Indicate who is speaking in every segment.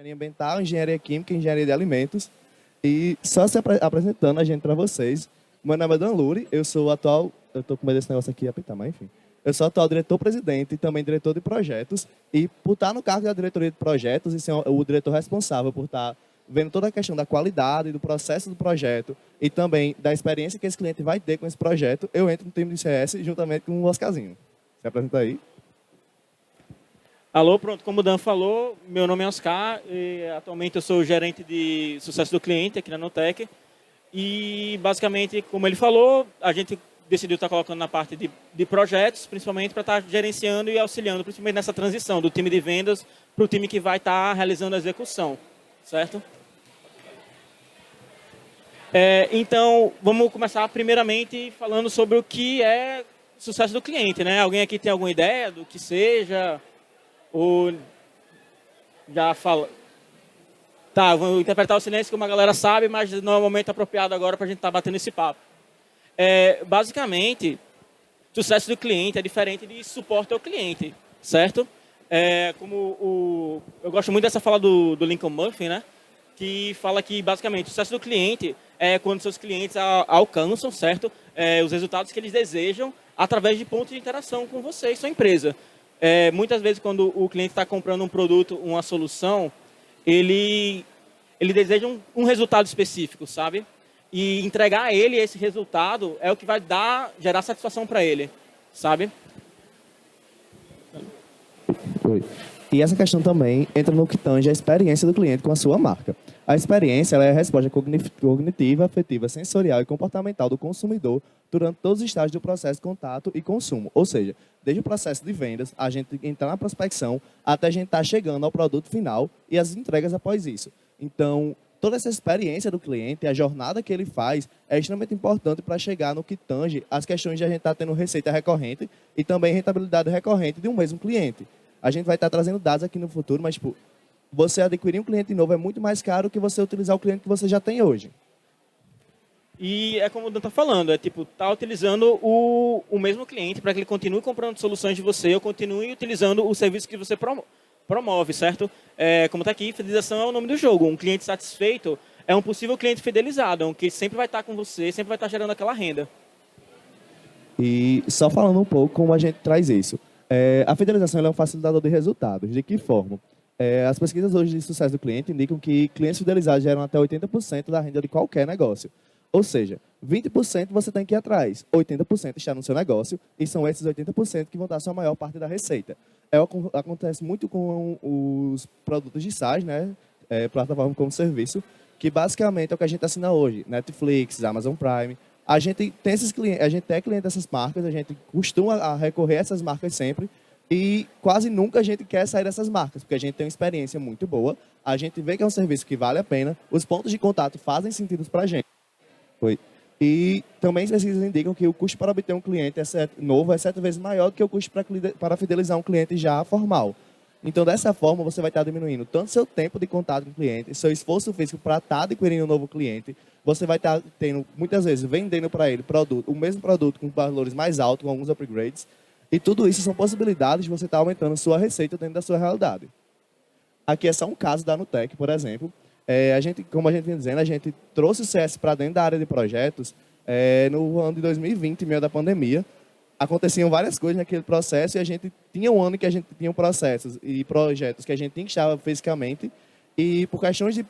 Speaker 1: engenharia ambiental, engenharia química, engenharia de alimentos. E só se apresentando a gente para vocês. Meu nome é Dan Luri, eu sou o atual... Eu estou com medo desse negócio aqui apitar, mas enfim. Eu sou atual diretor-presidente e também diretor de projetos. E por estar no cargo da diretoria de projetos e ser o diretor responsável por estar vendo toda a questão da qualidade, do processo do projeto e também da experiência que esse cliente vai ter com esse projeto, eu entro no time de CS juntamente com o Oscarzinho. Se apresenta aí.
Speaker 2: Alô, pronto, como o Dan falou, meu nome é Oscar e atualmente eu sou gerente de sucesso do cliente aqui na Notec. E basicamente, como ele falou, a gente decidiu estar colocando na parte de projetos, principalmente para estar gerenciando e auxiliando, principalmente nessa transição do time de vendas para o time que vai estar realizando a execução, certo? Então, vamos começar primeiramente falando sobre o que é sucesso do cliente, né? Alguém aqui tem alguma ideia do que seja? Ou já fala? Tá, vou interpretar o silêncio como a galera sabe, mas não é o momento apropriado agora para a gente estar batendo esse papo. Basicamente, sucesso do cliente é diferente de suporte ao cliente, certo? Eu gosto muito dessa fala do Lincoln Murphy, né? Que fala que, basicamente, o sucesso do cliente é quando seus clientes alcançam, certo? Os resultados que eles desejam através de pontos de interação com você e sua empresa. Muitas vezes, quando o cliente está comprando um produto, uma solução, ele deseja um resultado específico, sabe? E entregar a ele esse resultado é o que vai gerar satisfação para ele, sabe?
Speaker 1: Oi. E essa questão também entra no que tange a experiência do cliente com a sua marca. A experiência ela é a resposta cognitiva, afetiva, sensorial e comportamental do consumidor durante todos os estágios do processo de contato e consumo. Ou seja, desde o processo de vendas, a gente entrar na prospecção, até a gente estar chegando ao produto final e as entregas após isso. Então, toda essa experiência do cliente, a jornada que ele faz, é extremamente importante para chegar no que tange as questões de a gente estar tendo receita recorrente e também rentabilidade recorrente de um mesmo cliente. A gente vai estar trazendo dados aqui no futuro, mas tipo, você adquirir um cliente novo é muito mais caro que você utilizar o cliente que você já tem hoje.
Speaker 2: E é como o Dan está falando, tá utilizando o mesmo cliente para que ele continue comprando soluções de você ou continue utilizando o serviço que você promove, certo? Como está aqui, fidelização é o nome do jogo. Um cliente satisfeito é um possível cliente fidelizado, é um que sempre vai estar com você, sempre vai estar gerando aquela renda.
Speaker 1: E só falando um pouco como a gente traz isso. A fidelização é um facilitador de resultados. De que forma? As pesquisas hoje de sucesso do cliente indicam que clientes fidelizados geram até 80% da renda de qualquer negócio. Ou seja, 20% você tem que ir atrás, 80% está no seu negócio, e são esses 80% que vão dar a sua maior parte da receita. Acontece muito com os produtos de SaaS, né? Plataforma como serviço, que basicamente é o que a gente assina hoje, Netflix, Amazon Prime. A gente tem esses clientes, a gente é cliente dessas marcas, a gente costuma a recorrer a essas marcas sempre, e quase nunca a gente quer sair dessas marcas, porque a gente tem uma experiência muito boa, a gente vê que é um serviço que vale a pena, os pontos de contato fazem sentido para a gente. E também as pesquisas indicam que o custo para obter um cliente novo é 7 vezes maior do que o custo para fidelizar um cliente já formal. Então, dessa forma, você vai estar diminuindo tanto seu tempo de contato com o cliente, seu esforço físico para estar adquirindo um novo cliente. Você vai estar tendo, muitas vezes, vendendo para ele o mesmo produto com valores mais altos, com alguns upgrades. E tudo isso são possibilidades de você estar aumentando sua receita dentro da sua realidade. Aqui é só um caso da Nutec, por exemplo. Como a gente vem dizendo, a gente trouxe o CS para dentro da área de projetos no ano de 2020, meio da pandemia. Aconteciam várias coisas naquele processo e a gente tinha um ano que a gente tinha processos e projetos que a gente tinha que estar fisicamente e por questões de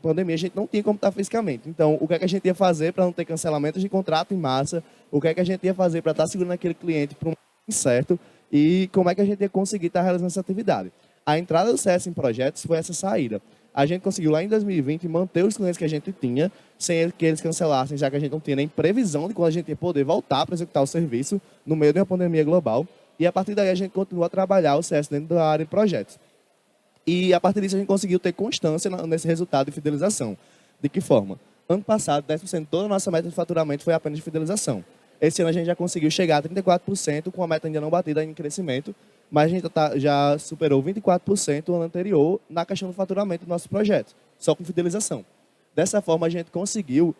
Speaker 1: pandemia a gente não tinha como estar fisicamente. Então, o que é que a gente ia fazer para não ter cancelamentos de contrato em massa? O que é que a gente ia fazer para estar segurando aquele cliente para um momento incerto? E como é que a gente ia conseguir estar realizando essa atividade? A entrada do CS em projetos foi essa saída. A gente conseguiu lá em 2020 manter os clientes que a gente tinha, sem que eles cancelassem, já que a gente não tinha nem previsão de quando a gente ia poder voltar para executar o serviço no meio de uma pandemia global. E a partir daí a gente continua a trabalhar o CS dentro da área de projetos. E a partir disso a gente conseguiu ter constância nesse resultado de fidelização. De que forma? Ano passado, 10% de toda a nossa meta de faturamento foi apenas de fidelização. Esse ano a gente já conseguiu chegar a 34%, com a meta ainda não batida em crescimento, mas a gente já superou 24% no ano anterior na questão do faturamento do nosso projeto, só com fidelização. Dessa forma, a gente conseguiu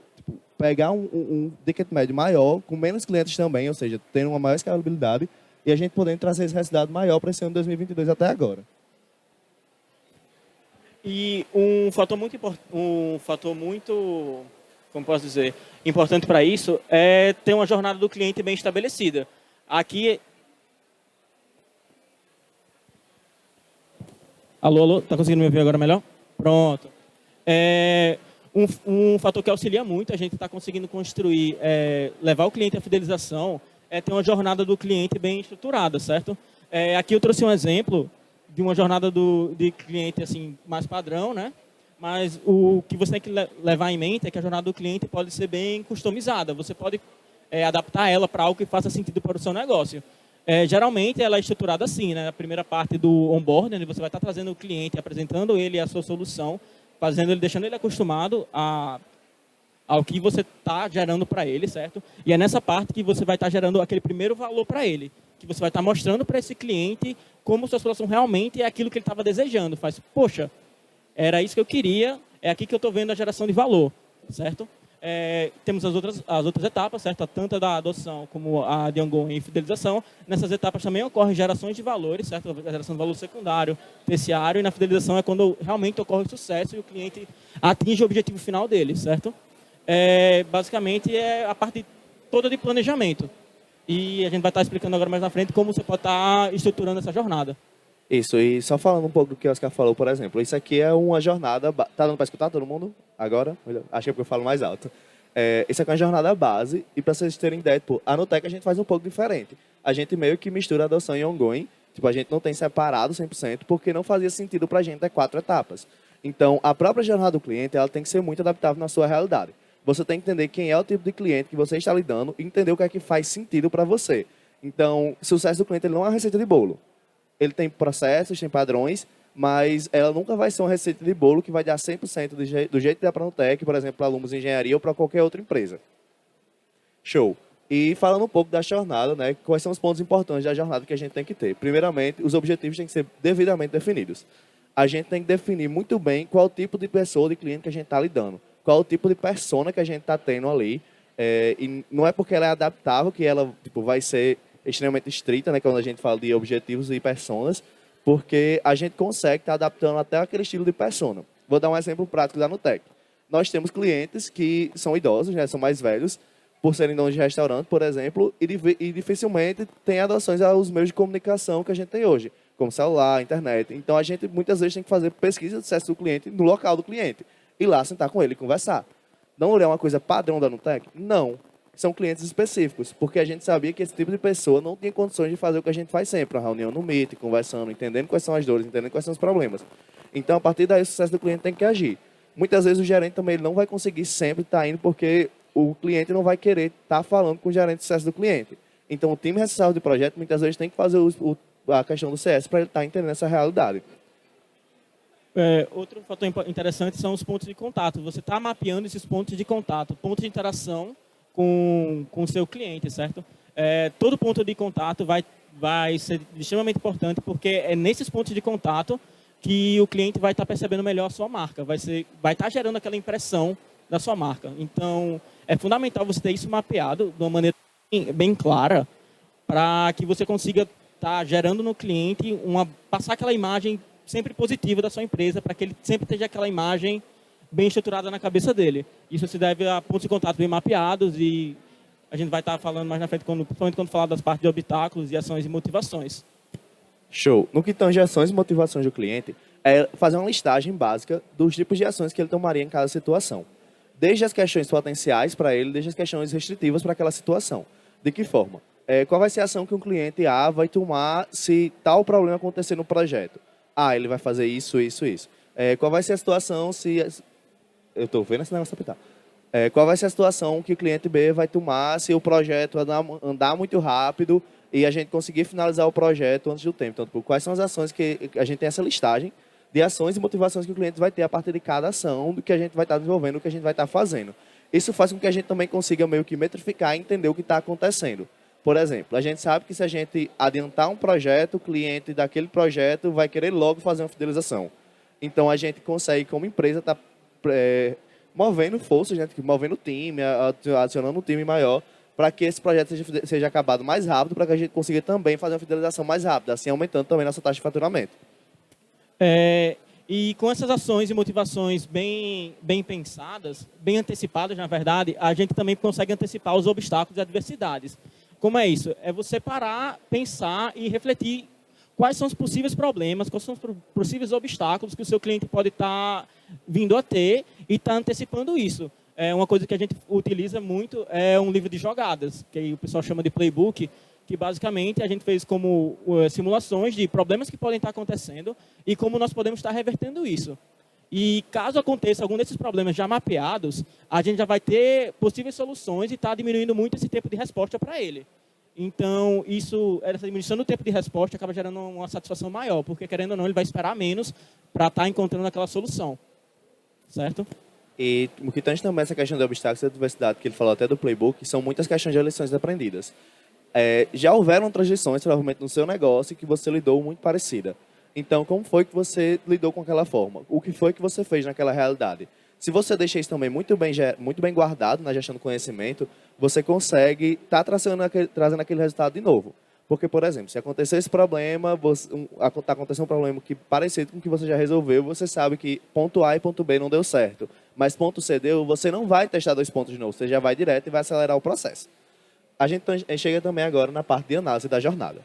Speaker 1: pegar um ticket médio maior, com menos clientes também, ou seja, tendo uma maior escalabilidade, e a gente podendo trazer esse resultado maior para esse ano de 2022 até agora.
Speaker 2: E um fator muito, como posso dizer, importante para isso é ter uma jornada do cliente bem estabelecida. Aqui, alô, alô, tá conseguindo me ouvir agora melhor? Pronto. Um fator que auxilia muito a gente está conseguindo construir, levar o cliente à fidelização, é ter uma jornada do cliente bem estruturada, certo? Aqui eu trouxe um exemplo de uma jornada de cliente assim mais padrão, né? Mas o que você tem que levar em mente é que a jornada do cliente pode ser bem customizada. Você pode adaptar ela para algo que faça sentido para o seu negócio. Geralmente ela é estruturada assim, né? A primeira parte do onboarding, onde você vai estar trazendo o cliente, apresentando ele a sua solução, deixando ele acostumado ao que você está gerando para ele, certo? E é nessa parte que você vai estar gerando aquele primeiro valor para ele, que você vai estar mostrando para esse cliente como sua solução realmente é aquilo que ele estava desejando. Poxa, era isso que eu queria, é aqui que eu estou vendo a geração de valor, certo? Temos as outras etapas, certo? Tanto a da adoção como a de ongoing e fidelização. Nessas etapas também ocorrem gerações de valores, certo? A geração de valor secundário, terciário, e na fidelização é quando realmente ocorre o sucesso e o cliente atinge o objetivo final dele, certo? Basicamente é a parte toda de planejamento. E a gente vai estar explicando agora mais na frente como você pode estar estruturando essa jornada.
Speaker 1: Isso, e só falando um pouco do que o Oscar falou, por exemplo, isso aqui é uma jornada... Tá dando para escutar todo mundo agora? Acho que é porque eu falo mais alto. Isso aqui é uma jornada base, e para vocês terem ideia, a Nutec a gente faz um pouco diferente. A gente meio que mistura adoção e ongoing, a gente não tem separado 100%, porque não fazia sentido para a gente ter 4 etapas. Então, a própria jornada do cliente, ela tem que ser muito adaptável na sua realidade. Você tem que entender quem é o tipo de cliente que você está lidando e entender o que é que faz sentido para você. Então, o sucesso do cliente ele não é uma receita de bolo. Ele tem processos, tem padrões, mas ela nunca vai ser uma receita de bolo que vai dar 100% do jeito que dá para a Nutec, por exemplo, para alunos de engenharia ou para qualquer outra empresa. Show. E falando um pouco da jornada, né, quais são os pontos importantes da jornada que a gente tem que ter? Primeiramente, os objetivos têm que ser devidamente definidos. A gente tem que definir muito bem qual o tipo de pessoa, de cliente que a gente está lidando. Qual o tipo de persona que a gente está tendo ali. E não é porque ela é adaptável que ela vai ser extremamente estrita, né, quando a gente fala de objetivos e personas, porque a gente consegue estar adaptando até aquele estilo de persona. Vou dar um exemplo prático da Nutec. Nós temos clientes que são idosos, né, são mais velhos, por serem donos de restaurante, por exemplo, e dificilmente têm adoções aos meios de comunicação que a gente tem hoje, como celular, internet. Então, a gente muitas vezes tem que fazer pesquisa de sucesso do cliente no local do cliente, e lá sentar com ele e conversar. Não é uma coisa padrão da Nutec? Não. São clientes específicos, porque a gente sabia que esse tipo de pessoa não tinha condições de fazer o que a gente faz sempre, uma reunião no Meet, conversando, entendendo quais são as dores, entendendo quais são os problemas. Então, a partir daí, o sucesso do cliente tem que agir. Muitas vezes o gerente também não vai conseguir sempre estar indo, porque o cliente não vai querer estar falando com o gerente de sucesso do cliente. Então, o time responsável de projeto, muitas vezes, tem que fazer a questão do CS para ele estar entendendo essa realidade.
Speaker 2: Outro fator interessante são os pontos de contato. Você está mapeando esses pontos de contato, pontos de interação com o seu cliente, certo? Todo ponto de contato vai ser extremamente importante, porque é nesses pontos de contato que o cliente vai estar percebendo melhor a sua marca, vai estar gerando aquela impressão da sua marca. Então, é fundamental você ter isso mapeado de uma maneira bem clara, para que você consiga estar gerando no cliente, passar aquela imagem sempre positiva da sua empresa, para que ele sempre tenha aquela imagem bem estruturada na cabeça dele. Isso se deve a pontos de contato bem mapeados, e a gente vai estar falando mais na frente, principalmente quando falar das partes de obstáculos e ações e motivações.
Speaker 1: Show. No que tange ações e motivações do cliente, é fazer uma listagem básica dos tipos de ações que ele tomaria em cada situação. Desde as questões potenciais para ele, desde as questões restritivas para aquela situação. De que forma? Qual vai ser a ação que um cliente A vai tomar se tal problema acontecer no projeto? Ele vai fazer isso, isso, isso. Qual vai ser a situação se... Eu estou vendo esse negócio apitar. Qual vai ser a situação que o cliente B vai tomar se o projeto andar muito rápido e a gente conseguir finalizar o projeto antes do tempo? Então, quais são as ações que a gente tem essa listagem de ações e motivações que o cliente vai ter a partir de cada ação do que a gente vai estar desenvolvendo, do que a gente vai estar fazendo. Isso faz com que a gente também consiga meio que metrificar e entender o que está acontecendo. Por exemplo, a gente sabe que se a gente adiantar um projeto, o cliente daquele projeto vai querer logo fazer uma fidelização. Então, a gente consegue, como empresa, estar movendo forças, né? Movendo o time, adicionando um time maior, para que esse projeto seja acabado mais rápido, para que a gente consiga também fazer uma fidelização mais rápida, assim aumentando também nossa taxa de faturamento.
Speaker 2: E com essas ações e motivações bem pensadas, bem antecipadas, na verdade, a gente também consegue antecipar os obstáculos e adversidades. Como é isso? É você parar, pensar e refletir quais são os possíveis problemas, quais são os possíveis obstáculos que o seu cliente pode estar vindo a ter e estar antecipando isso. Uma coisa que a gente utiliza muito é um livro de jogadas, que o pessoal chama de playbook, que basicamente a gente fez como simulações de problemas que podem estar acontecendo e como nós podemos estar revertendo isso. E caso aconteça algum desses problemas já mapeados, a gente já vai ter possíveis soluções e está diminuindo muito esse tempo de resposta para ele. Então, essa diminuição do tempo de resposta acaba gerando uma satisfação maior, porque querendo ou não, ele vai esperar menos para estar encontrando aquela solução. Certo?
Speaker 1: E o que tange também essa questão de obstáculos e adversidade, que ele falou até do playbook, são muitas questões de lições aprendidas. Já houveram outras lições, provavelmente, no seu negócio, que você lidou muito parecida. Então, como foi que você lidou com aquela forma? O que foi que você fez naquela realidade? Se você deixa isso também muito bem guardado na gestão do conhecimento, você consegue estar trazendo aquele resultado de novo. Porque, por exemplo, se acontecer esse problema, está acontecendo um problema que parecido com o que você já resolveu, você sabe que ponto A e ponto B não deu certo. Mas ponto C deu, você não vai testar 2 pontos de novo, você já vai direto e vai acelerar o processo. A gente chega também agora na parte de análise da jornada.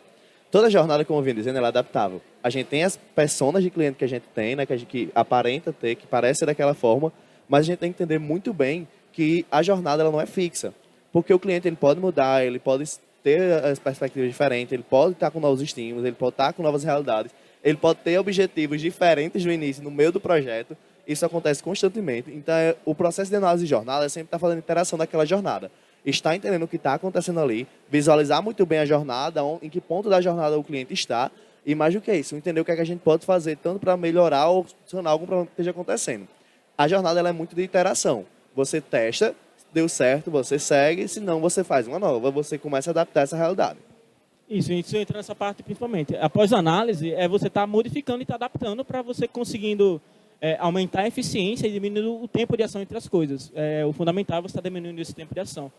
Speaker 1: Toda jornada, como eu vim dizendo, ela é adaptável. A gente tem as personas de cliente que a gente tem, né, que aparenta ter, que parece ser daquela forma, mas a gente tem que entender muito bem que a jornada ela não é fixa. Porque o cliente ele pode mudar, ele pode ter as perspectivas diferentes, ele pode estar com novos estímulos, ele pode estar com novas realidades, ele pode ter objetivos diferentes no início, no meio do projeto. Isso acontece constantemente. Então, o processo de análise de jornada é sempre estar fazendo interação daquela jornada. Estar entendendo o que está acontecendo ali, visualizar muito bem a jornada, em que ponto da jornada o cliente está, e mais do que isso, entender o que é que a gente pode fazer, tanto para melhorar ou solucionar algum problema que esteja acontecendo. A jornada ela é muito de iteração. Você testa, deu certo, você segue, se não, você faz uma nova, você começa a adaptar essa realidade.
Speaker 2: Isso entra nessa parte principalmente. Após a análise, você está modificando e está adaptando para você conseguindo aumentar a eficiência e diminuir o tempo de ação entre as coisas. O fundamental é você estar diminuindo esse tempo de ação.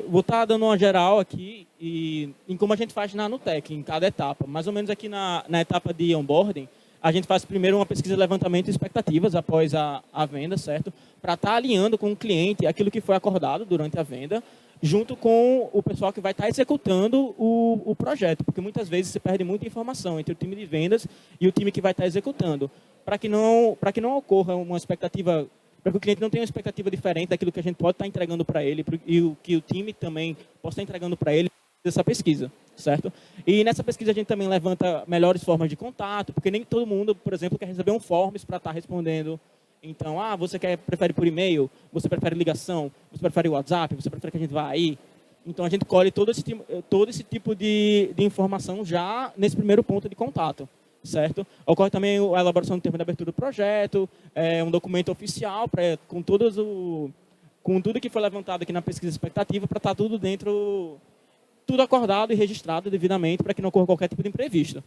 Speaker 2: Vou estar dando uma geral aqui em como a gente faz na Nutec, em cada etapa. Mais ou menos aqui na etapa de onboarding, a gente faz primeiro uma pesquisa de levantamento de expectativas após a venda, certo? Para estar alinhando com o cliente aquilo que foi acordado durante a venda, junto com o pessoal que vai estar executando o projeto, porque muitas vezes você perde muita informação entre o time de vendas e o time que vai estar executando, para que não ocorra uma expectativa, para que o cliente não tenha uma expectativa diferente daquilo que a gente pode estar entregando para ele e o que o time também possa estar entregando para ele dessa pesquisa, certo? E nessa pesquisa a gente também levanta melhores formas de contato, porque nem todo mundo, por exemplo, quer receber um forms para estar respondendo. Então, você prefere por e-mail, você prefere ligação, você prefere WhatsApp, você prefere que a gente vá aí. Então, a gente colhe todo esse tipo de informação já nesse primeiro ponto de contato, certo? Ocorre também a elaboração do termo de abertura do projeto, um documento oficial com tudo que foi levantado aqui na pesquisa expectativa para estar tudo dentro, tudo acordado e registrado devidamente para que não ocorra qualquer tipo de imprevisto.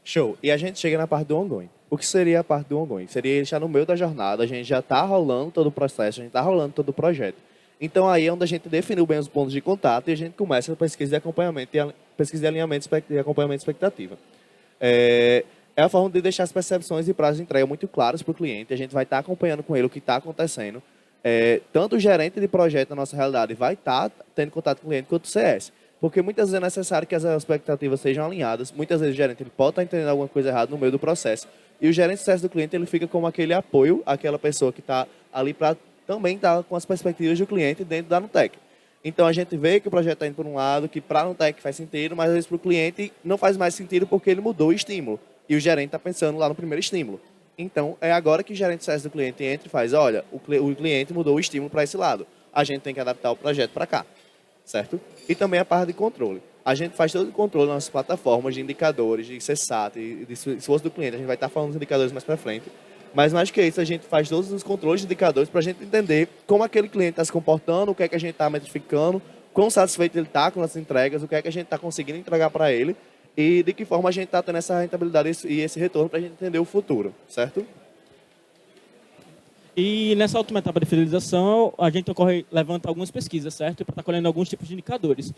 Speaker 1: Show. E a gente chega na parte do ongoing. O que seria a parte do ongoing? Seria ele estar no meio da jornada, a gente já está rolando todo o processo, a gente está rolando todo o projeto. Então, aí é onde a gente definiu bem os pontos de contato e a gente começa a pesquisa de acompanhamento, pesquisa de alinhamento e acompanhamento de expectativa. É a forma de deixar as percepções e prazos de entrega muito claros para o cliente. A gente vai estar acompanhando com ele o que está acontecendo. Tanto o gerente de projeto na nossa realidade vai estar tendo contato com o cliente quanto o CS. Porque muitas vezes é necessário que as expectativas sejam alinhadas. Muitas vezes o gerente ele pode estar entendendo alguma coisa errada no meio do processo. E o gerente de sucesso do cliente ele fica como aquele apoio, aquela pessoa que está ali para também estar com as perspectivas do cliente dentro da Nutec. Então a gente vê que o projeto está indo por um lado, que para a Nutec faz sentido, mas às vezes para o cliente não faz mais sentido porque ele mudou o estímulo. E o gerente está pensando lá no primeiro estímulo. Então é agora que o gerente de sucesso do cliente entra e faz, olha, o cliente mudou o estímulo para esse lado. A gente tem que adaptar o projeto para cá. Certo? E também a parte de controle. A gente faz todo o controle nas nossas plataformas de indicadores, de CSAT e de esforço do cliente. A gente vai estar falando dos indicadores mais para frente. Mas mais que isso, a gente faz todos os controles de indicadores para a gente entender como aquele cliente está se comportando, o que é que a gente está metrificando, quão satisfeito ele está com as entregas, o que é que a gente está conseguindo entregar para ele e de que forma a gente está tendo essa rentabilidade e esse retorno para a gente entender o futuro, certo?
Speaker 2: E nessa última etapa de fidelização, a gente levanta algumas pesquisas, certo? Para estar colhendo alguns tipos de indicadores.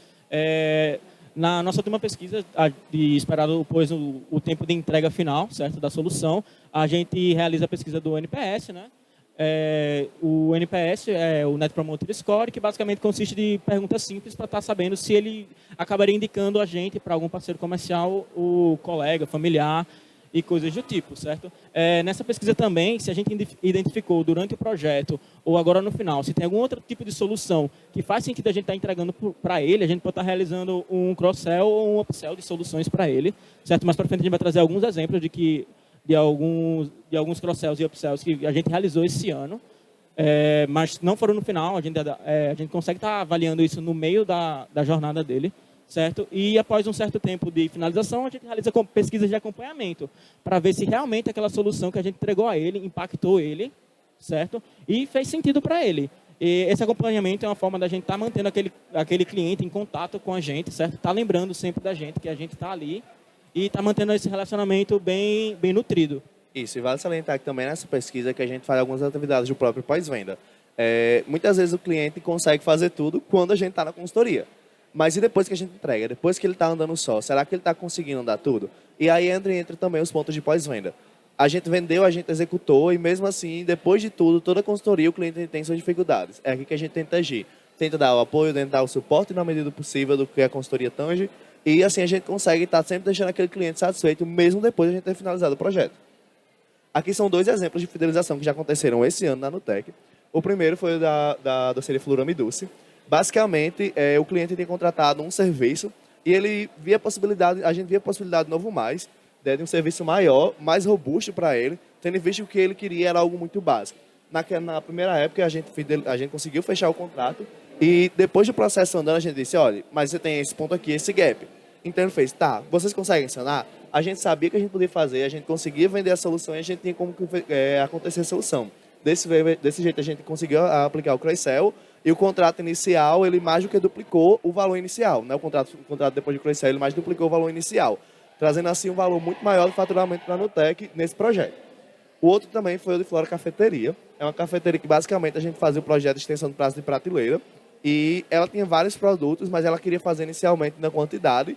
Speaker 2: Na nossa última pesquisa, esperado depois o tempo de entrega final, certo, da solução, a gente realiza a pesquisa do NPS, né? O NPS é o Net Promoter Score, que basicamente consiste de perguntas simples para estar sabendo se ele acabaria indicando a gente para algum parceiro comercial, o colega, familiar e coisas do tipo, certo? Nessa pesquisa também, se a gente identificou durante o projeto ou agora no final, se tem algum outro tipo de solução que faz sentido a gente estar entregando para ele, a gente pode estar realizando um cross-sell ou um upsell de soluções para ele, certo? Mais para frente a gente vai trazer alguns exemplos de alguns cross-sells e upsells que a gente realizou esse ano, mas não foram no final, a gente consegue estar avaliando isso no meio da jornada dele, certo? E após um certo tempo de finalização, a gente realiza pesquisas de acompanhamento para ver se realmente aquela solução que a gente entregou a ele impactou ele, certo? E fez sentido para ele. E esse acompanhamento é uma forma da gente estar mantendo aquele cliente em contato com a gente, certo? Tá lembrando sempre da gente que a gente está ali e está mantendo esse relacionamento bem nutrido.
Speaker 1: Isso, e vale salientar que também nessa pesquisa que a gente faz algumas atividades do próprio pós-venda. Muitas vezes o cliente consegue fazer tudo quando a gente está na consultoria. Mas e depois que a gente entrega? Depois que ele está andando só, será que ele está conseguindo andar tudo? E aí entra também os pontos de pós-venda. A gente vendeu, a gente executou e mesmo assim, depois de tudo, toda a consultoria, o cliente tem suas dificuldades. É aqui que a gente tenta agir. Tenta dar o apoio, tenta dar o suporte na medida do possível do que a consultoria tange. E assim a gente consegue estar sempre deixando aquele cliente satisfeito, mesmo depois de a gente ter finalizado o projeto. Aqui são 2 exemplos de fidelização que já aconteceram esse ano na Nutec. O primeiro foi o da doceria Florame Dulce. Basicamente, o cliente tinha contratado um serviço e ele via a gente via a possibilidade de novo mais, de um serviço maior, mais robusto para ele, tendo visto que o que ele queria era algo muito básico. Na primeira época, a gente conseguiu fechar o contrato e depois do processo andando, a gente disse, olha, mas você tem esse ponto aqui, esse gap. Então ele fez, tá, vocês conseguem sanar? A gente sabia que a gente podia fazer, a gente conseguia vender a solução e a gente tinha como acontecer a solução. Desse jeito, a gente conseguiu aplicar o cross-sell e o contrato inicial, ele mais do que duplicou o valor inicial. Né? O contrato depois do cross-sell, ele mais duplicou o valor inicial, trazendo assim um valor muito maior do faturamento para a Nutec nesse projeto. O outro também foi o de Flora Cafeteria. É uma cafeteria que basicamente a gente fazia o projeto de extensão de prazo de prateleira e ela tinha vários produtos, mas ela queria fazer inicialmente na quantidade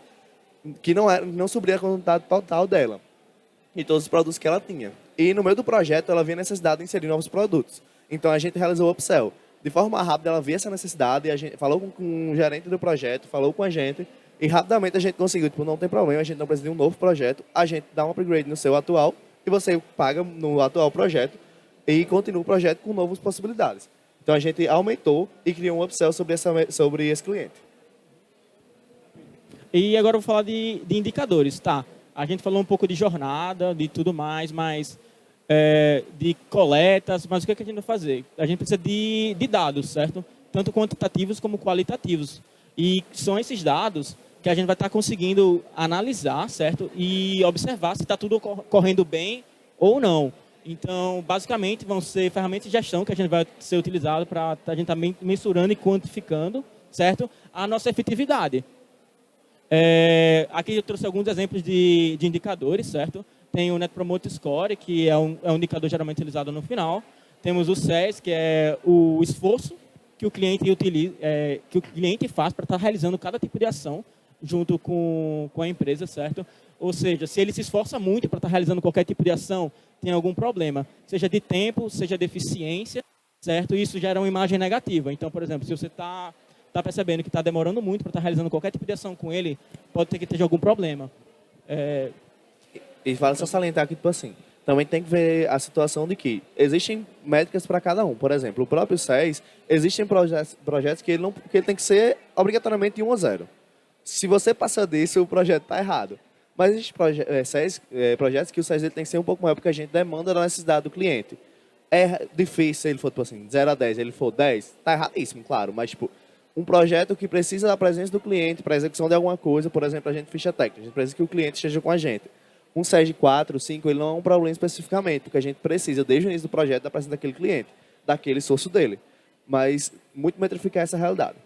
Speaker 1: que não supria a quantidade total dela e todos os produtos que ela tinha. E no meio do projeto, ela via necessidade de inserir novos produtos. Então, a gente realizou o upsell. De forma rápida, ela via essa necessidade e a gente falou com o gerente do projeto, falou com a gente e rapidamente a gente conseguiu, não tem problema, a gente não precisa de um novo projeto, a gente dá um upgrade no seu atual e você paga no atual projeto e continua o projeto com novas possibilidades. Então, a gente aumentou e criou um upsell sobre esse cliente.
Speaker 2: E agora eu vou falar de indicadores, tá? A gente falou um pouco de jornada, de tudo mais, mas de coletas, mas o que a gente vai fazer? A gente precisa de dados, certo? Tanto quantitativos como qualitativos. E são esses dados que a gente vai estar conseguindo analisar, certo? E observar se está tudo correndo bem ou não. Então, basicamente, vão ser ferramentas de gestão que a gente vai ser utilizado para a gente estar mensurando e quantificando, certo? A nossa efetividade. Aqui eu trouxe alguns exemplos de indicadores, certo? Tem o Net Promoter Score, que é um indicador geralmente utilizado no final. Temos o SES, que é o esforço que o cliente que o cliente faz para estar realizando cada tipo de ação junto com a empresa, certo? Ou seja, se ele se esforça muito para estar realizando qualquer tipo de ação, tem algum problema, seja de tempo, seja de eficiência, certo? E isso gera uma imagem negativa. Então, por exemplo, se você está percebendo que está demorando muito para estar realizando qualquer tipo de ação com ele, pode ter que ter algum problema.
Speaker 1: E vale só salientar aqui, tipo assim, também tem que ver a situação de que existem métricas para cada um. Por exemplo, o próprio SES, existem projetos que ele tem que ser obrigatoriamente de 1 a 0. Se você passa disso, o projeto está errado. Mas existem projetos que o SES tem que ser um pouco maior, porque a gente demanda da necessidade do cliente. É difícil se ele for, tipo assim, 0 a 10, ele for 10, está erradíssimo, claro, mas, tipo, um projeto que precisa da presença do cliente para a execução de alguma coisa, por exemplo, a gente ficha técnica, a gente precisa que o cliente esteja com a gente. Um SES de 4, 5, ele não é um problema especificamente, porque a gente precisa, desde o início do projeto, da presença daquele cliente, daquele source dele. Mas muito metrificar essa realidade.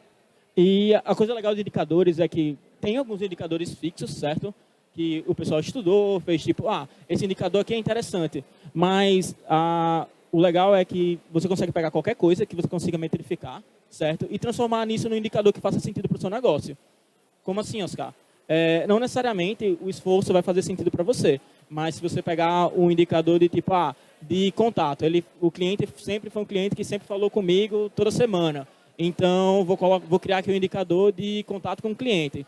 Speaker 2: E a coisa legal de indicadores é que tem alguns indicadores fixos, certo? Que o pessoal estudou, fez tipo, esse indicador aqui é interessante. Mas o legal é que você consegue pegar qualquer coisa que você consiga metrificar, certo? E transformar nisso num indicador que faça sentido para o seu negócio. Como assim, Oscar? não necessariamente o esforço vai fazer sentido para você, mas se você pegar um indicador de tipo, de contato, o cliente sempre foi um cliente que sempre falou comigo toda semana, então vou criar aqui um indicador de contato com o cliente.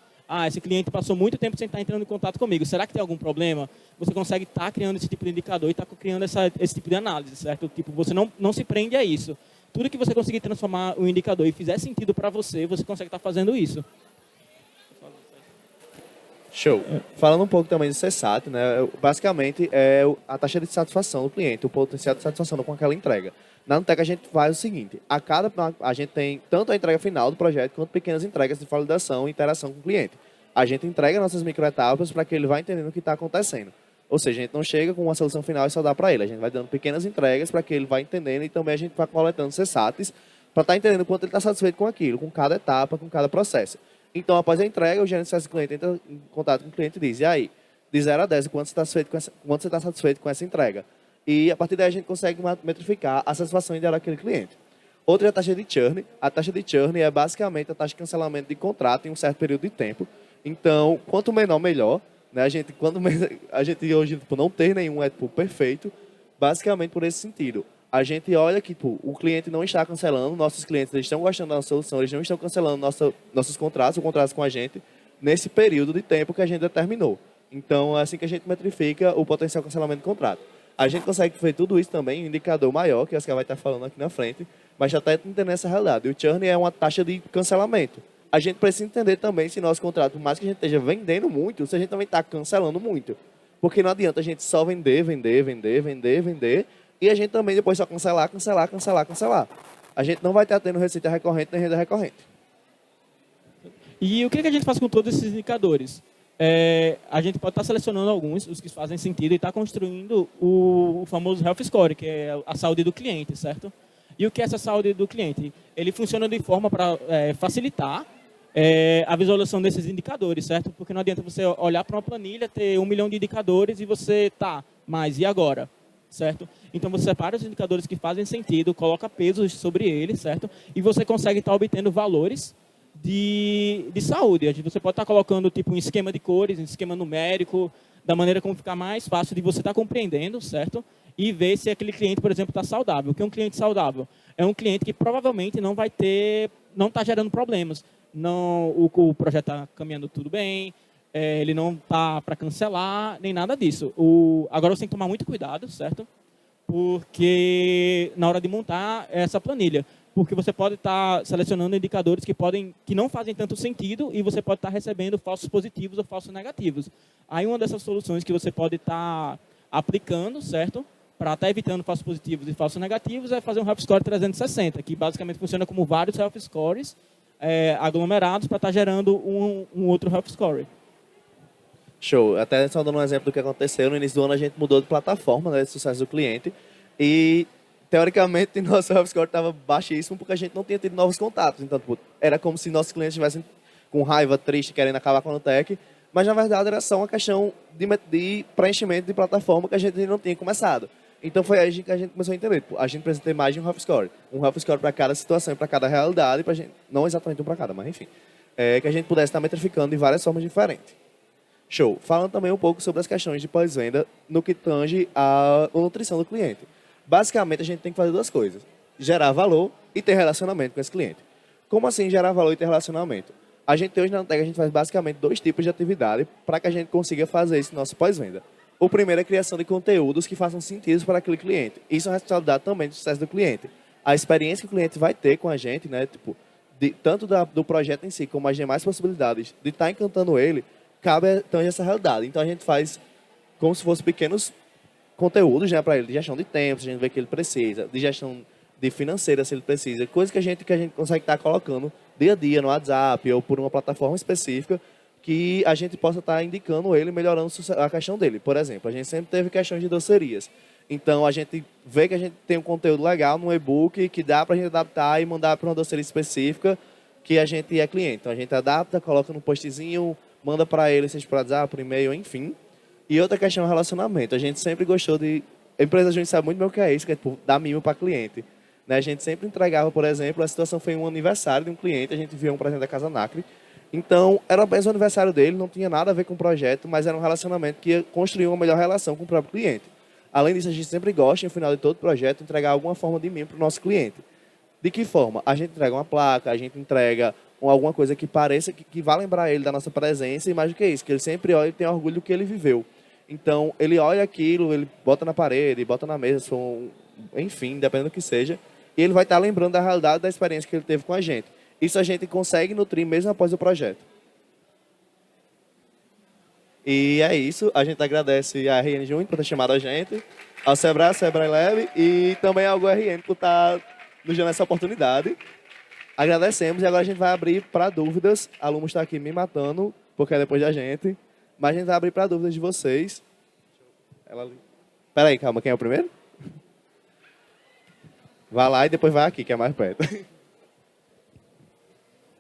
Speaker 2: Esse cliente passou muito tempo sem estar entrando em contato comigo. Será que tem algum problema? Você consegue estar criando esse tipo de indicador e estar criando esse tipo de análise, certo? Tipo, você não se prende a isso. Tudo que você conseguir transformar o indicador e fizer sentido para você, você consegue estar fazendo isso.
Speaker 1: Show. Falando um pouco também do CSAT, né? Basicamente é a taxa de satisfação do cliente, o potencial de satisfação com aquela entrega. Na Nutec a gente faz o seguinte, a gente tem tanto a entrega final do projeto quanto pequenas entregas de validação e interação com o cliente. A gente entrega nossas microetapas para que ele vá entendendo o que está acontecendo. Ou seja, a gente não chega com uma solução final e só dá para ele. A gente vai dando pequenas entregas para que ele vá entendendo e também a gente vai coletando CSATs para estar entendendo o quanto ele está satisfeito com aquilo, com cada etapa, com cada processo. Então, após a entrega, o gerente de sucesso do cliente entra em contato com o cliente e diz, e aí, de 0 a 10, quanto você está satisfeito com essa entrega? E a partir daí a gente consegue metrificar a satisfação ideal daquele cliente. Outra é a taxa de churn. A taxa de churn é basicamente a taxa de cancelamento de contrato em um certo período de tempo. Então, quanto menor, melhor. Né? A gente hoje não tem nenhum perfeito, basicamente por esse sentido. A gente olha que o cliente não está cancelando, nossos clientes eles estão gostando da nossa solução, eles não estão cancelando nossos contratos ou contratos com a gente nesse período de tempo que a gente determinou. Então, é assim que a gente metrifica o potencial cancelamento de contrato. A gente consegue fazer tudo isso também em um indicador maior, que a Oscar vai estar falando aqui na frente, mas já está entendendo essa realidade. O churn é uma taxa de cancelamento. A gente precisa entender também se nosso contrato, por mais que a gente esteja vendendo muito, se a gente também está cancelando muito. Porque não adianta a gente só vender, e a gente também depois só cancelar. A gente não vai estar tendo receita recorrente nem renda recorrente.
Speaker 2: E o que a gente faz com todos esses indicadores? A gente pode estar selecionando alguns, os que fazem sentido, e estar construindo o famoso Health Score, que é a saúde do cliente, certo? E o que é essa saúde do cliente? Ele funciona de forma para facilitar a visualização desses indicadores, certo? Porque não adianta você olhar para uma planilha, ter 1 milhão de indicadores e você, mas e agora? Certo? Então você separa os indicadores que fazem sentido, coloca pesos sobre eles, certo? E você consegue estar obtendo valores de saúde. Você pode estar colocando tipo um esquema de cores, um esquema numérico, da maneira como ficar mais fácil de você estar compreendendo, certo? E ver se aquele cliente, por exemplo, está saudável. O que é um cliente saudável? É um cliente que provavelmente não está gerando problemas. O projeto está caminhando tudo bem, ele não está para cancelar, nem nada disso. Agora você tem que tomar muito cuidado, certo? Porque na hora de montar essa planilha, porque você pode estar selecionando indicadores que não fazem tanto sentido e você pode estar recebendo falsos positivos ou falsos negativos. Aí uma dessas soluções que você pode estar aplicando, certo? Para estar evitando falsos positivos e falsos negativos é fazer um Health Score 360, que basicamente funciona como vários Health Scores aglomerados para estar gerando um outro Health Score.
Speaker 1: Show. Até só dando um exemplo do que aconteceu, no início do ano a gente mudou de plataforma, né, de sucesso do cliente, e teoricamente nosso Health Score estava baixíssimo porque a gente não tinha tido novos contatos. Então, era como se nossos clientes estivessem com raiva, triste, querendo acabar com a Nutec, mas na verdade era só uma questão de preenchimento de plataforma que a gente não tinha começado. Então foi aí que a gente começou a entender. A gente precisa ter mais de um Health Score. Um Health Score para cada situação e para cada realidade, pra gente, não exatamente um para cada, mas enfim. Que a gente pudesse estar metrificando de várias formas diferentes. Show. Falando também um pouco sobre as questões de pós-venda no que tange a nutrição do cliente. Basicamente, a gente tem que fazer duas coisas. Gerar valor e ter relacionamento com esse cliente. Como assim gerar valor e ter relacionamento? A gente hoje na Nutec, a gente faz basicamente 2 tipos de atividade para que a gente consiga fazer esse nosso pós-venda. O primeiro é a criação de conteúdos que façam sentido para aquele cliente. Isso é uma responsabilidade também do sucesso do cliente. A experiência que o cliente vai ter com a gente, né, tanto do projeto em si, como as demais possibilidades de estar encantando ele, cabe então essa realidade. Então a gente faz como se fossem pequenos conteúdos, né, para ele, de gestão de tempo, se a gente vê que ele precisa, de gestão de financeira, se ele precisa, coisas que a gente consegue estar colocando dia a dia no WhatsApp ou por uma plataforma específica que a gente possa estar indicando ele, melhorando a questão dele. Por exemplo, a gente sempre teve questões de docerias. Então, a gente vê que a gente tem um conteúdo legal no e-book que dá para a gente adaptar e mandar para uma doceria específica que a gente é cliente. Então, a gente adapta, coloca no postzinho, manda para ele, seja por WhatsApp, por e-mail, enfim. E outra questão é o relacionamento. A gente sempre gostou de... A empresa, a gente sabe muito bem o que é isso, que é dar mimo para cliente. Né? A gente sempre entregava, por exemplo, a situação foi um aniversário de um cliente, a gente enviou um presente da Casa Nacre, Então, era apenas o aniversário dele, não tinha nada a ver com o projeto, mas era um relacionamento que ia construir uma melhor relação com o próprio cliente. Além disso, a gente sempre gosta, no final de todo projeto, entregar alguma forma de mimo para o nosso cliente. De que forma? A gente entrega uma placa, a gente entrega alguma coisa que pareça, que vá lembrar ele da nossa presença, e mais do que isso, que ele sempre olha e tem orgulho do que ele viveu. Então, ele olha aquilo, ele bota na parede, bota na mesa, enfim, dependendo do que seja, e ele vai estar lembrando da realidade da experiência que ele teve com a gente. Isso a gente consegue nutrir mesmo após o projeto. E é isso. A gente agradece a RN Júnior por ter chamado a gente, ao Sebrae Lab e também ao GRN por estar nos dando essa oportunidade. Agradecemos e agora a gente vai abrir para dúvidas. A Lumo está aqui me matando, porque é depois da gente. Mas a gente vai abrir para dúvidas de vocês. Espera aí, calma. Quem é o primeiro? Vai lá e depois vai aqui, que é mais perto.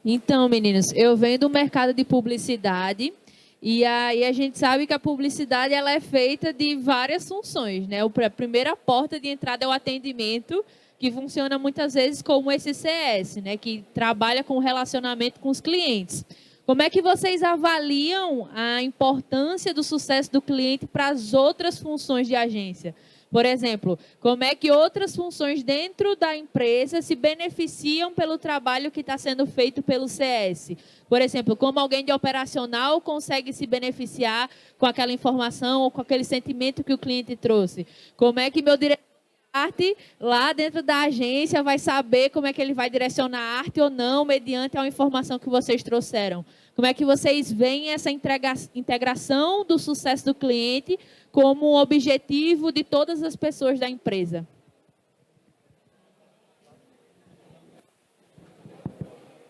Speaker 3: Então, meninos, eu venho do mercado de publicidade e aí a gente sabe que a publicidade ela é feita de várias funções, né? A primeira porta de entrada é o atendimento, que funciona muitas vezes como esse CS, né? Que trabalha com relacionamento com os clientes. Como é que vocês avaliam a importância do sucesso do cliente para as outras funções de agência? Por exemplo, como é que outras funções dentro da empresa se beneficiam pelo trabalho que está sendo feito pelo CS? Por exemplo, como alguém de operacional consegue se beneficiar com aquela informação ou com aquele sentimento que o cliente trouxe? Como é que meu diretor de arte lá dentro da agência vai saber como é que ele vai direcionar a arte ou não mediante a informação que vocês trouxeram? Como é que vocês veem essa integração do sucesso do cliente como um objetivo de todas as pessoas da empresa?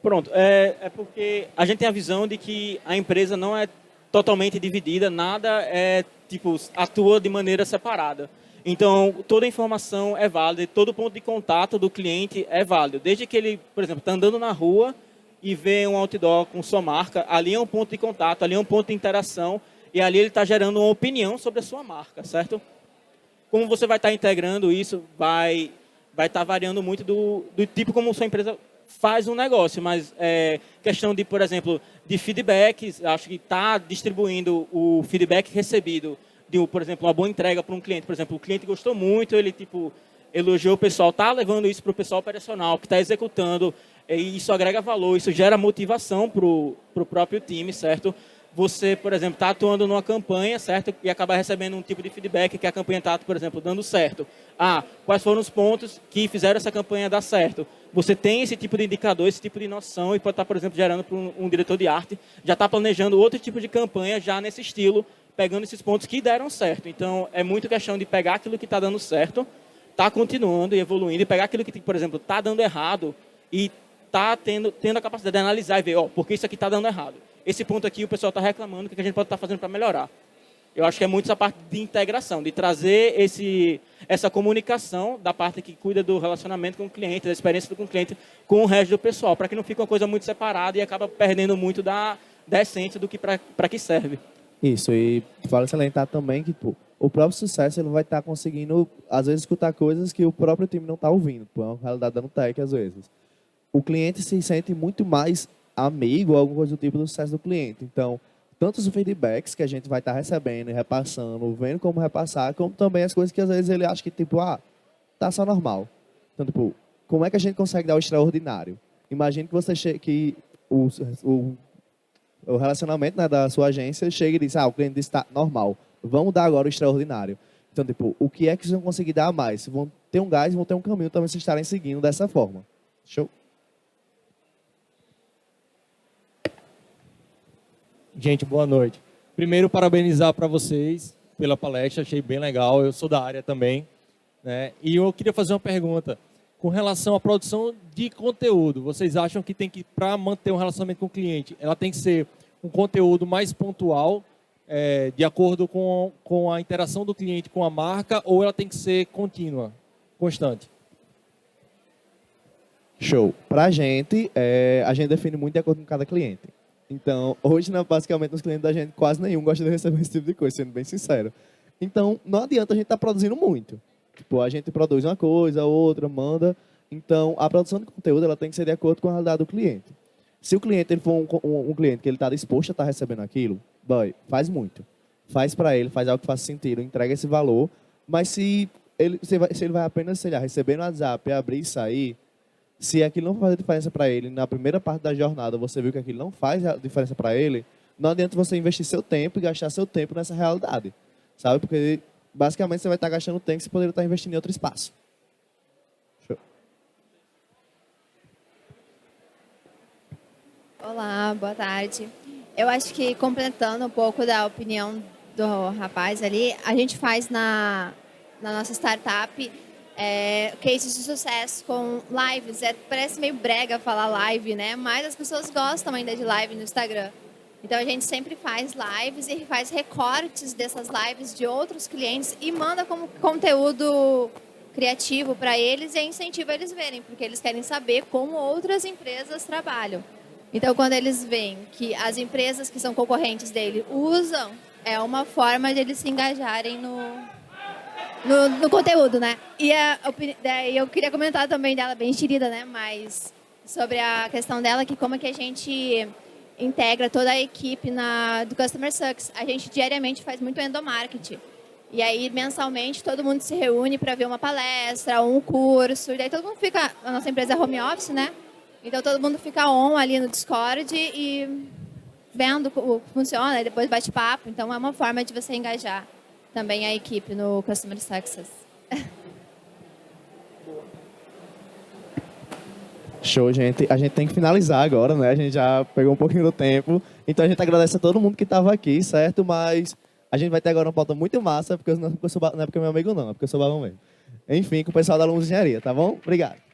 Speaker 2: Pronto, é porque a gente tem a visão de que a empresa não é totalmente dividida, nada atua de maneira separada. Então, toda informação é válida, todo ponto de contato do cliente é válido. Desde que ele, por exemplo, está andando na rua e vê um outdoor com sua marca, ali é um ponto de contato, ali é um ponto de interação, e ali ele está gerando uma opinião sobre a sua marca, certo? Como você vai estar integrando isso, vai estar variando muito do tipo como sua empresa faz um negócio, mas questão de, por exemplo, de feedbacks, acho que está distribuindo o feedback recebido de, por exemplo, uma boa entrega para um cliente. Por exemplo, o cliente gostou muito, ele elogiou o pessoal, está levando isso para o pessoal operacional, que está executando, e isso agrega valor, isso gera motivação para o próprio time, certo? Você, por exemplo, está atuando numa campanha, certo? E acaba recebendo um tipo de feedback que a campanha está, por exemplo, dando certo. Quais foram os pontos que fizeram essa campanha dar certo? Você tem esse tipo de indicador, esse tipo de noção, e pode estar, por exemplo, gerando para um diretor de arte, já está planejando outro tipo de campanha já nesse estilo, pegando esses pontos que deram certo. Então, é muito questão de pegar aquilo que está dando certo, está continuando e evoluindo, e pegar aquilo que, por exemplo, está dando errado e está tendo a capacidade de analisar e ver, por que isso aqui está dando errado? Esse ponto aqui o pessoal está reclamando, o que a gente pode estar fazendo para melhorar? Eu acho que é muito essa parte de integração, de trazer essa comunicação da parte que cuida do relacionamento com o cliente, da experiência com o cliente, com o resto do pessoal, para que não fique uma coisa muito separada e acaba perdendo muito da essência do que para que serve.
Speaker 1: Isso, e vale salientar também que o próprio sucesso ele vai estar conseguindo, às vezes, escutar coisas que o próprio time não está ouvindo. É uma realidade dando tech, às vezes. O cliente se sente muito mais amigo, alguma coisa do tipo do sucesso do cliente. Então, tanto os feedbacks que a gente vai estar recebendo e repassando, vendo como repassar, como também as coisas que às vezes ele acha que, tá só normal. Então, como é que a gente consegue dar o extraordinário? Imagine que você que o relacionamento, né, da sua agência chega e diz, o cliente disse está normal, vamos dar agora o extraordinário. Então, o que é que vocês vão conseguir dar a mais? Vão ter um gás, vão ter um caminho também vocês estarem seguindo dessa forma. Show?
Speaker 4: Gente, boa noite. Primeiro, parabenizar para vocês pela palestra, achei bem legal, eu sou da área também, né? E eu queria fazer uma pergunta. Com relação à produção de conteúdo, vocês acham que para manter um relacionamento com o cliente, ela tem que ser um conteúdo mais pontual, de acordo com a interação do cliente com a marca, ou ela tem que ser contínua, constante?
Speaker 1: Show. Para a gente define muito de acordo com cada cliente. Então, hoje, basicamente, os clientes da gente, quase nenhum gosta de receber esse tipo de coisa, sendo bem sincero. Então, não adianta a gente estar produzindo muito. A gente produz uma coisa, outra, manda. Então, a produção de conteúdo ela tem que ser de acordo com a realidade do cliente. Se o cliente ele for um cliente que ele está disposto a estar recebendo aquilo, boy, faz muito. Faz para ele, faz algo que faça sentido, entrega esse valor. Mas se ele vai apenas, sei lá, receber no WhatsApp, abrir e sair, se aquilo não fazer diferença para ele, na primeira parte da jornada você viu que aquilo não faz a diferença para ele, não adianta você investir seu tempo e gastar seu tempo nessa realidade, sabe? Porque basicamente você vai estar gastando tempo que você poderia estar investindo em outro espaço. Show.
Speaker 5: Olá, boa tarde. Eu acho que completando um pouco da opinião do rapaz ali, a gente faz na nossa startup cases de sucesso com lives. Parece meio brega falar live, né? Mas as pessoas gostam ainda de live no Instagram. Então a gente sempre faz lives e faz recortes dessas lives de outros clientes e manda como conteúdo criativo para eles e incentiva eles verem, porque eles querem saber como outras empresas trabalham. Então quando eles veem que as empresas que são concorrentes dele usam, é uma forma de eles se engajarem no conteúdo, né? E daí eu queria comentar também dela, bem enxerida, né? Mas sobre a questão dela, que como que a gente integra toda a equipe do Customer Success. A gente diariamente faz muito endomarketing. E aí, mensalmente, todo mundo se reúne para ver uma palestra, um curso. E daí todo mundo fica... A nossa empresa é home office, né? Então todo mundo fica on ali no Discord e vendo o que funciona, e depois bate papo. Então é uma forma de você engajar também a equipe no Customer Success.
Speaker 1: Show, gente. A gente tem que finalizar agora, né? A gente já pegou um pouquinho do tempo. Então a gente agradece a todo mundo que estava aqui, certo? Mas a gente vai ter agora uma pauta muito massa, porque não é porque eu sou meu amigo, não. É porque eu sou babão mesmo. Enfim, com o pessoal da Alunos de Engenharia, tá bom? Obrigado.